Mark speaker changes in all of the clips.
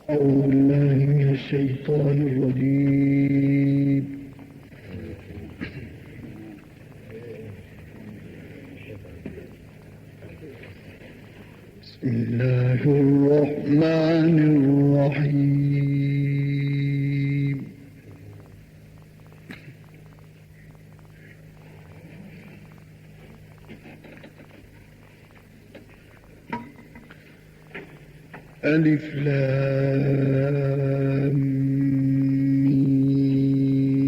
Speaker 1: أعوذ بالله من الشيطان الرجيم. بسم الله الرحمن الرحيم. ألف لام ميم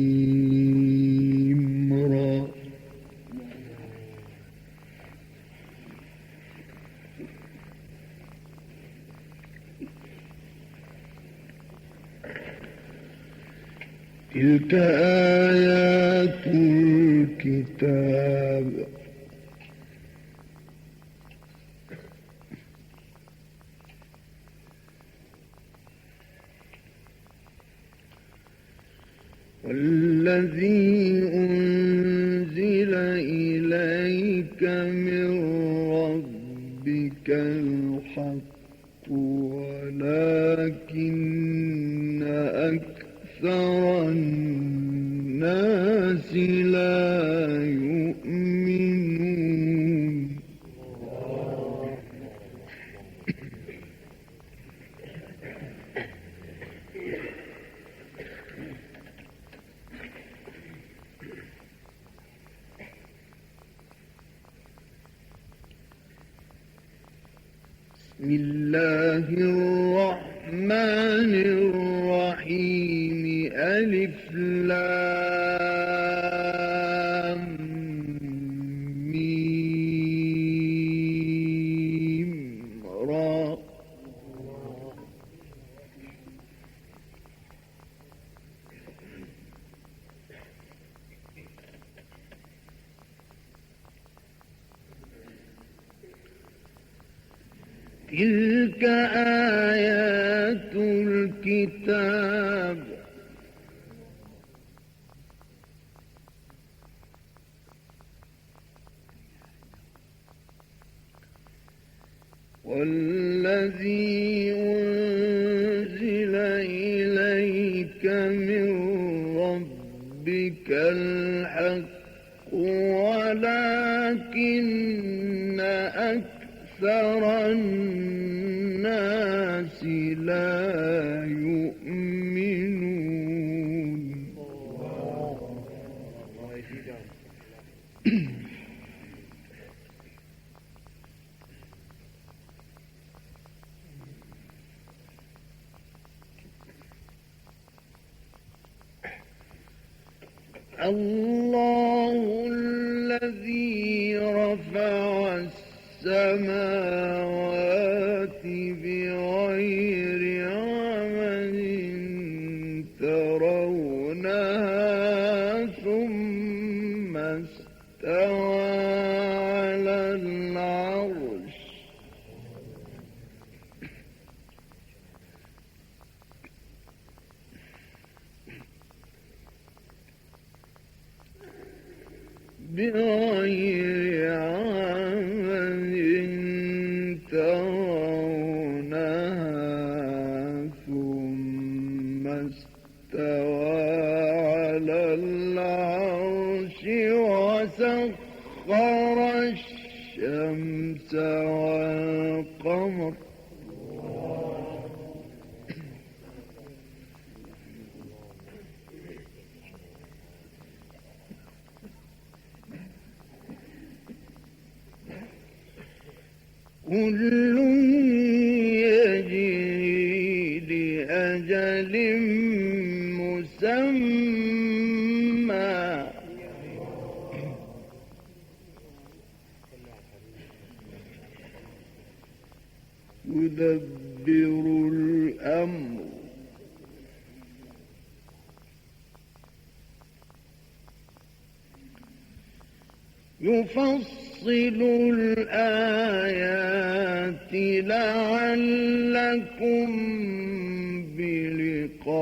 Speaker 1: را. تلك آيات الكتاب. والذي أنزل إليك من ربك الحق ولكن أكثر الناس لا يؤمنون. بسم الله الرحمن الرحيم. ألف لام ميم را. تلك آيات الكتاب. والذي أنزل إليك من ربك الحق ولكن أكثر الناس لا يؤمنون. الله الذي رفع السماوات بغير عمد ترونها ثم استوى على العرش. بغير عمد ترونها ثم استوى على العرش وسخر الشمس والقمر كل يجري لأجل مسمى يدبر الأمر يفصل الآيات لعلكم بلقاء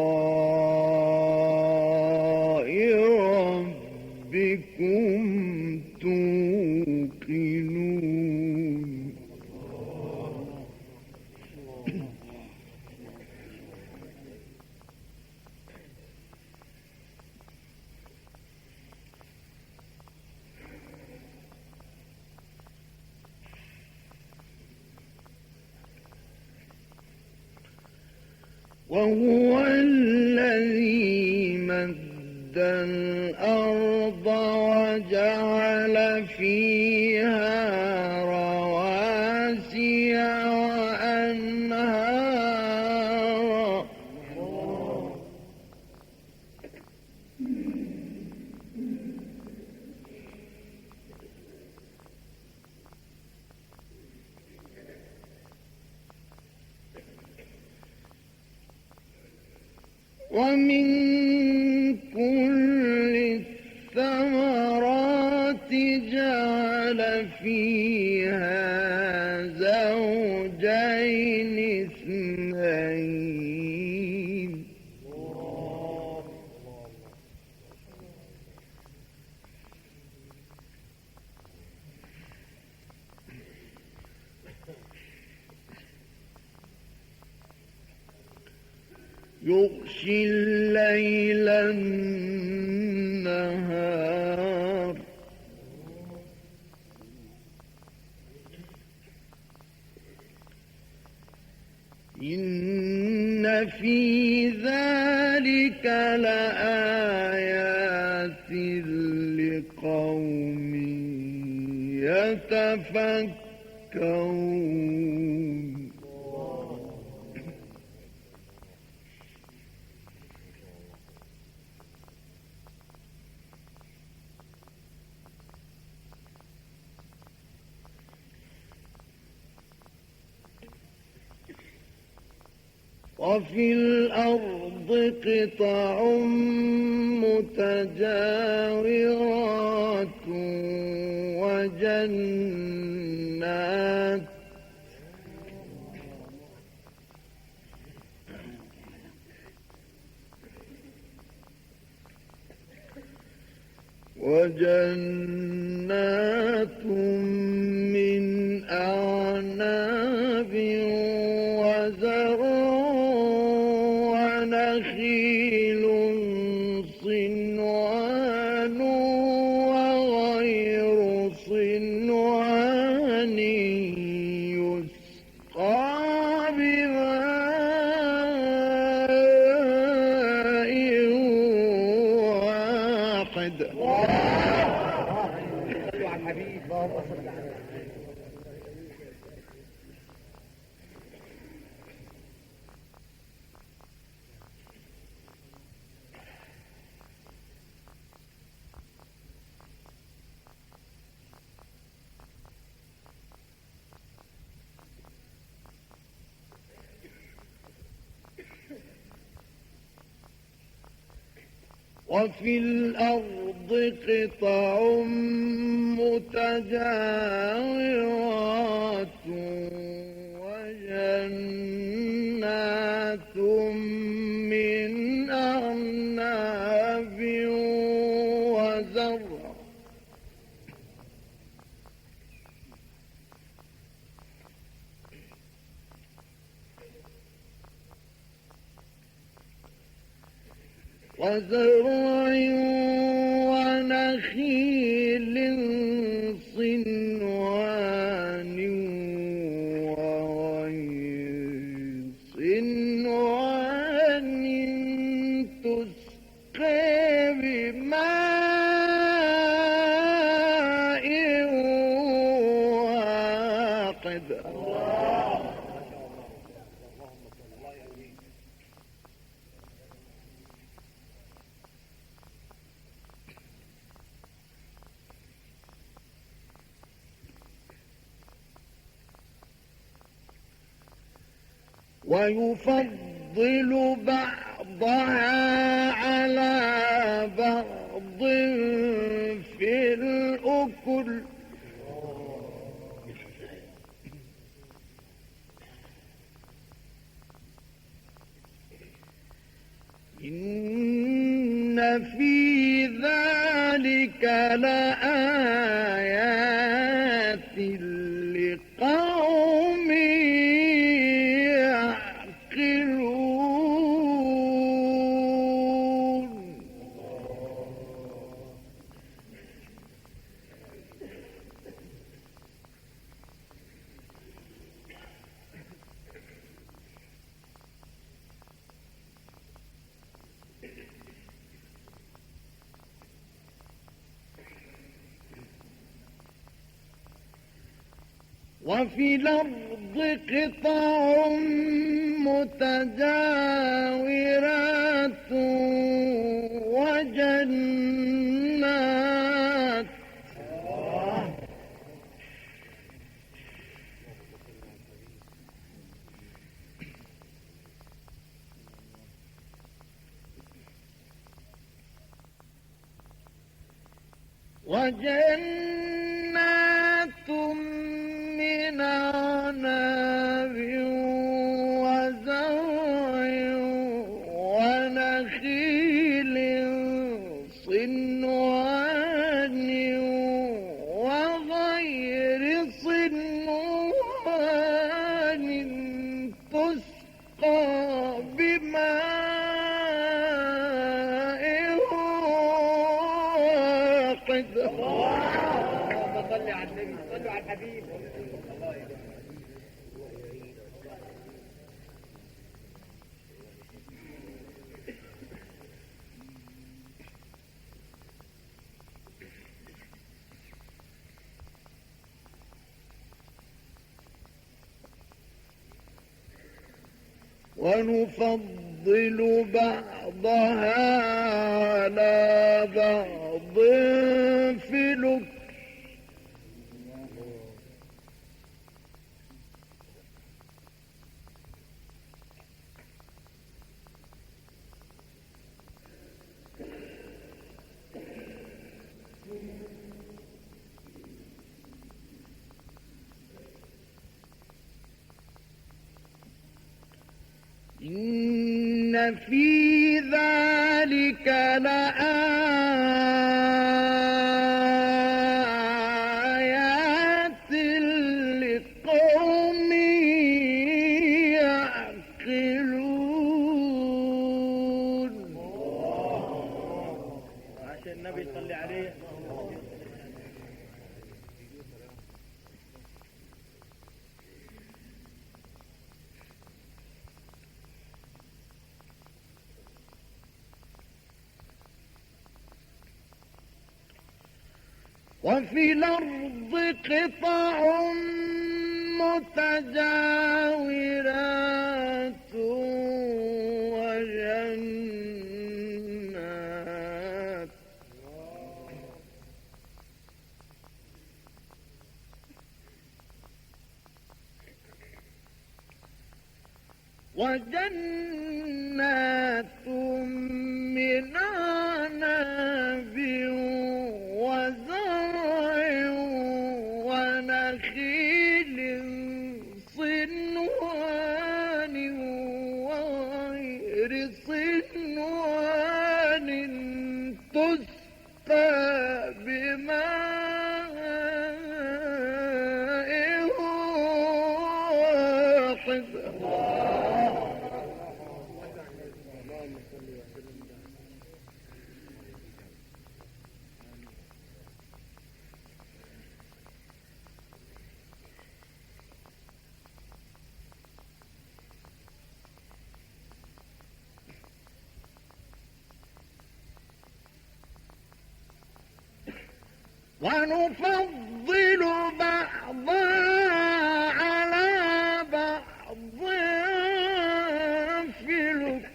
Speaker 1: ربكم توقنون. وهو الذي مد الأرض وجعل فيها رواسي وأنهارا ومن كل الثمرات جعل فيها زوجين اثنين يغشي الليل النهار إن في ذلك لآيات لقوم يتفكرون وفي الأرض قطع متجاورات وجنات من أعناب وزرع ونخيل صنوان وغير صنوان يسقى بماء واحد وفي الأرض قطع متجاورات وجنات من أعناب وزرع وزرع ونخيل صنوان وغير صنوان تسقى بماء واحد ويفضل بعضها على بعض في الأكل إن في ذلك لآيات لقوم يعقلون وفي الأرض قطع متجاورات وجنات من أعناب وزرع ونخيل صنوان وغير صنوان تسقى بماء واحد.
Speaker 2: اللهم صل على النبي، صلوا على الحبيب.
Speaker 1: ونفضل بعضها على بعض في الأكل إن في ذلك لآيات لقوم يعقلون.
Speaker 2: عشان النبي يصلي عليه.
Speaker 1: وفي الأرض قطع متجاورات وجنات من أعناب وزرع ونخيل صنوان وغير صنوان تسقى بماء واحد. ونفضل بعضها على بعض في الأكل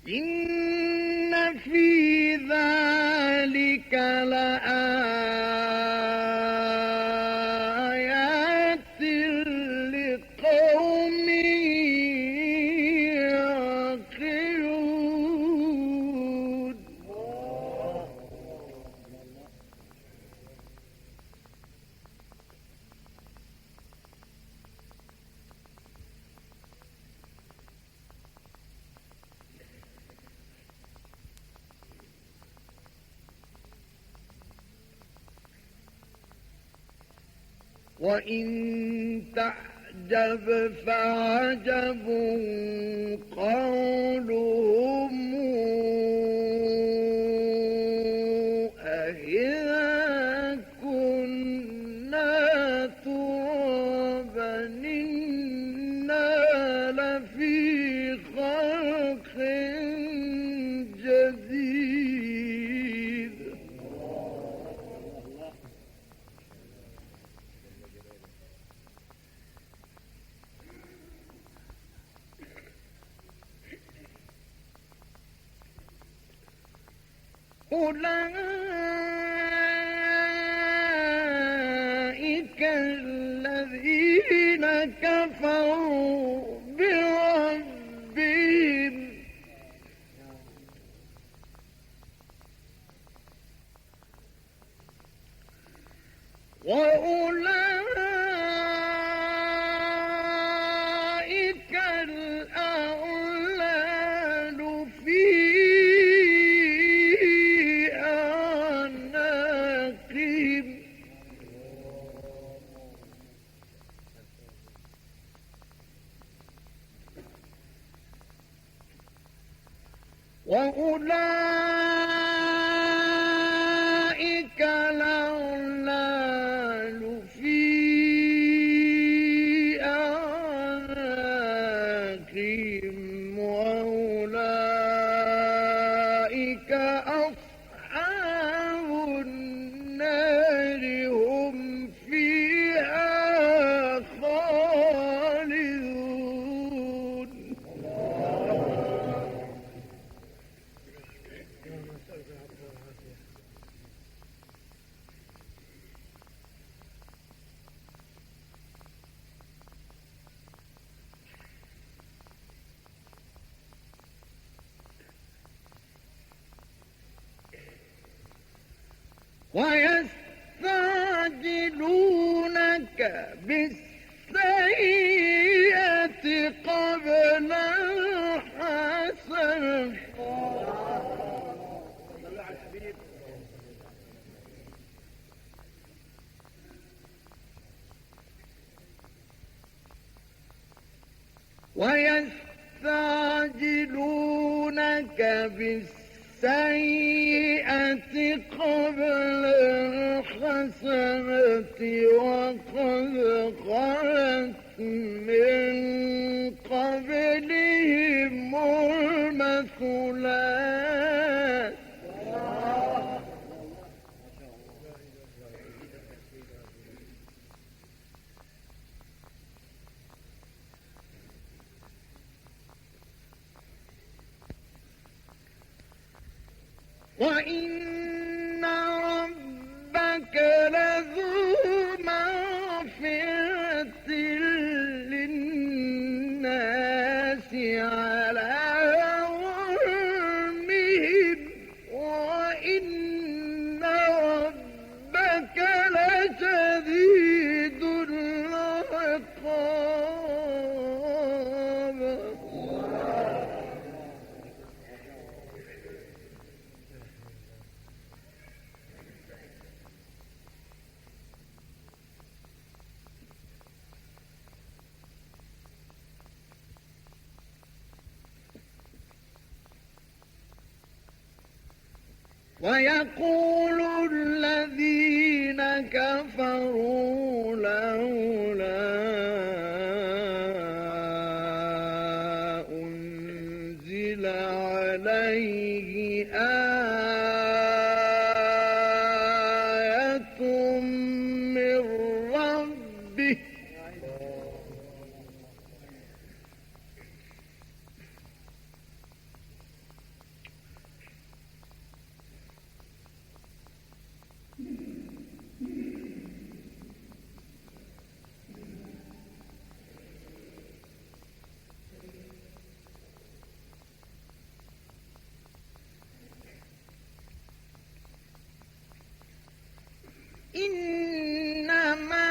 Speaker 1: إن في ذلك لآيات لقوم يعقلون. وإن تعجب فعجب قولهم أإذا كنا ترابا إنا لفي خلق أولئك الذين كفروا بربهم وأولئك الأغلال في أعناقهم وأولئك الأغلال في أعناقهم وأولئك أصحاب النار هم فيها خالدون ويستعجلونك بالسيئة قبل الحسنة ويستعجلونك بالسيئة قبل الحسنة وقد خلت من قبلهم المثلات وإن ربك لذو مغفرة للناس على ظلمهم وإن ربك لشديد العقاب ويقول الذين كفروا لولا أنزل عليه آية من ربه إنما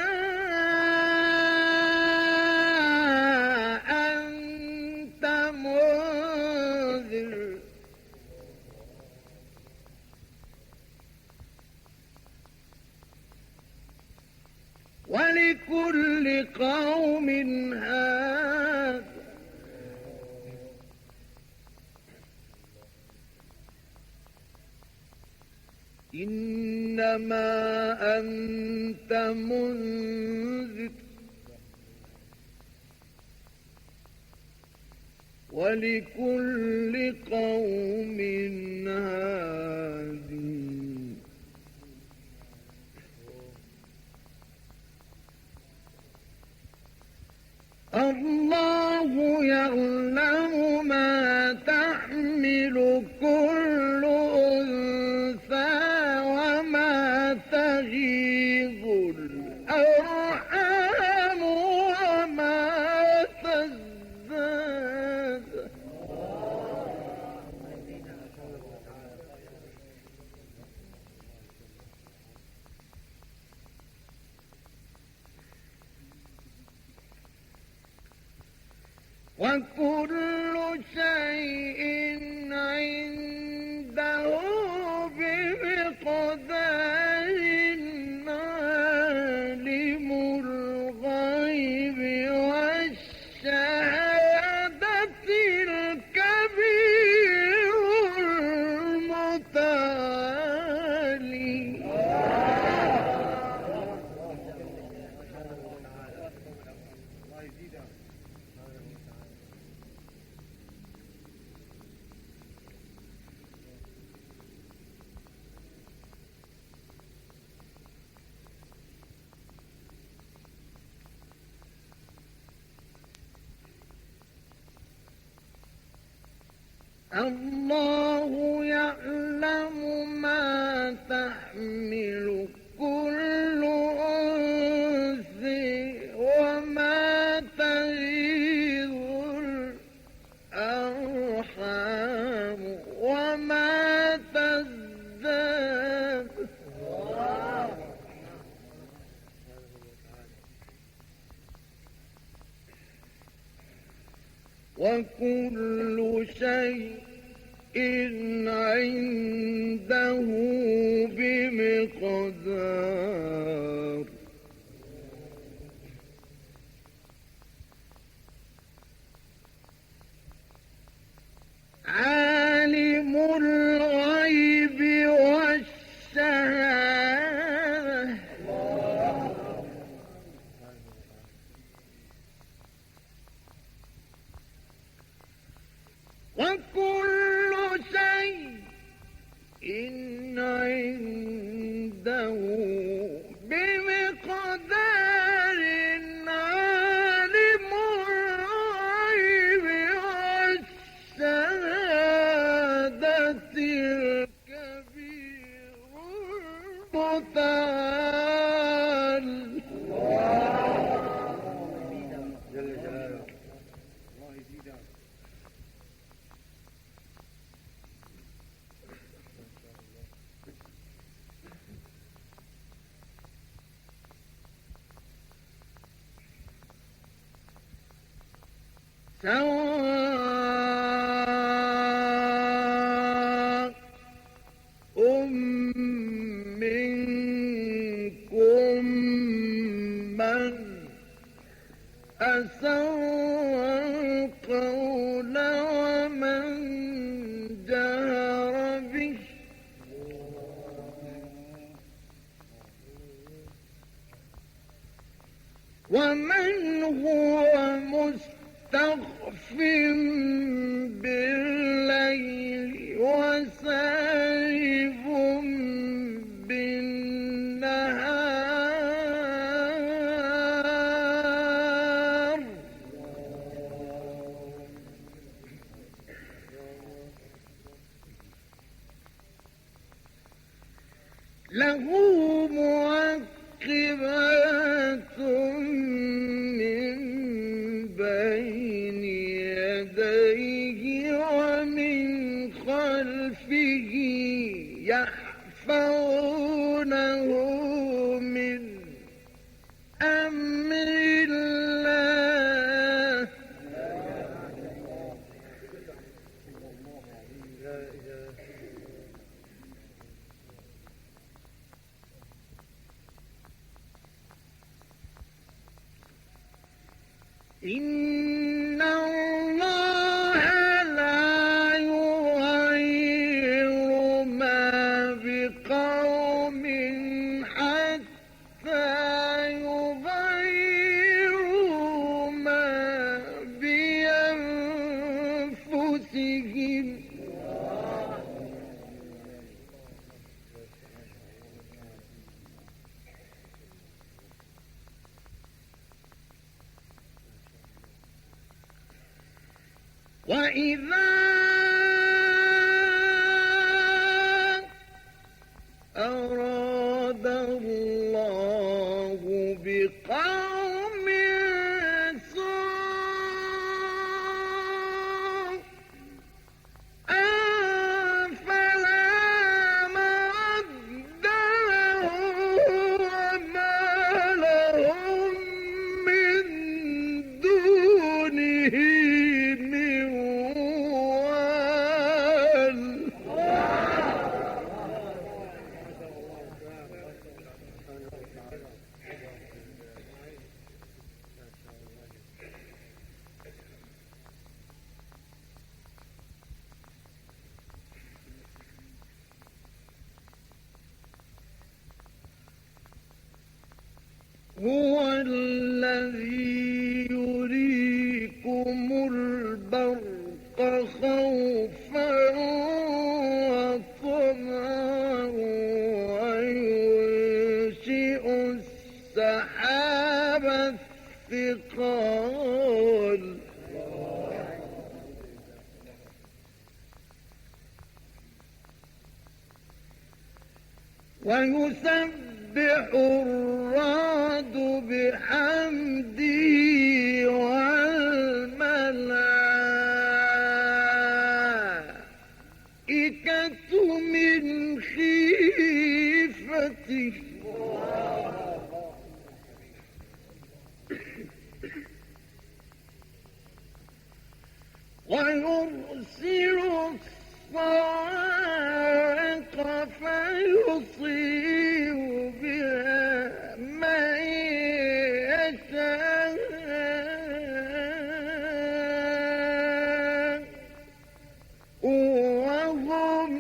Speaker 1: أنت منذر ولكل قوم هاد إنما أنت منذر ولكل قوم هاد الله يعلم ما تحمل كل أنثى تغيظ الأرحام وما تزداد وكل شيء عنده بمقدار عالم الغيب والشهادة الكبير المتعالي الله يعلم ما تحمل كل أنثى وما تغيظ الأرحام وما تزداد وكل شيء عنده بمقدار عالم الغيب والشهادة وكل شيء عنده بمقدار عالم الغيب والشهادة الكبير المتعال جل جلاله الله يزيدك سواء منكم من أسر القول ومن جهر به ومن هو مستخف بالليل وسارب بالنهار له معقبات من بين يديه ومن خلفه يحفظونه من أمر الله إن الله لا يغير ما بقوم حتى يغيروا ما بأنفسهم وإذا أراد هو الذي يريكم البرق خوفا وطمعا وينشئ السحاب الثقال ويسبح الرعد بحمده والملائكة من خيفته ويرسل الصواعق فيصيب بها من يشاء وهم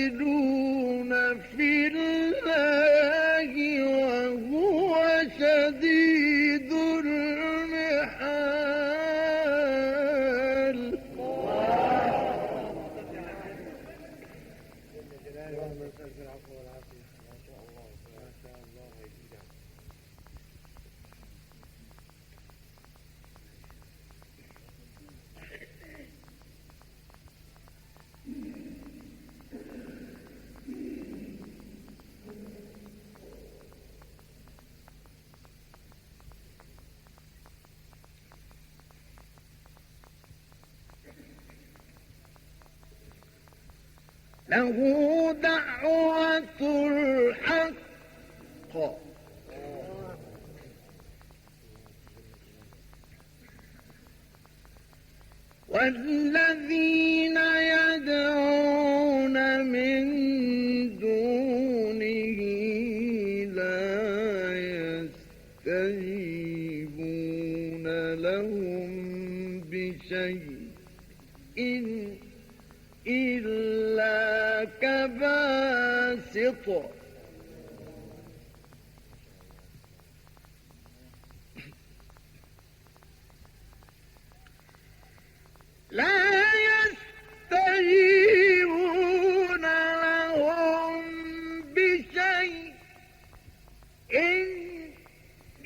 Speaker 1: يجادلون في الله وهو شديد المحال له دعوة الحق والذين يدعون من دونه لا يستجيبون لهم بشيء إلا كباسط لا يستجيبون لهم بشيء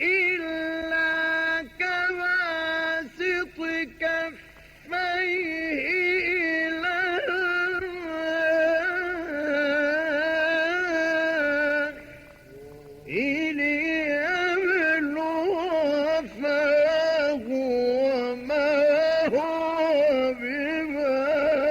Speaker 1: إلا كباسط كفيه إلى ليبلغ فاه وما هو ببالغه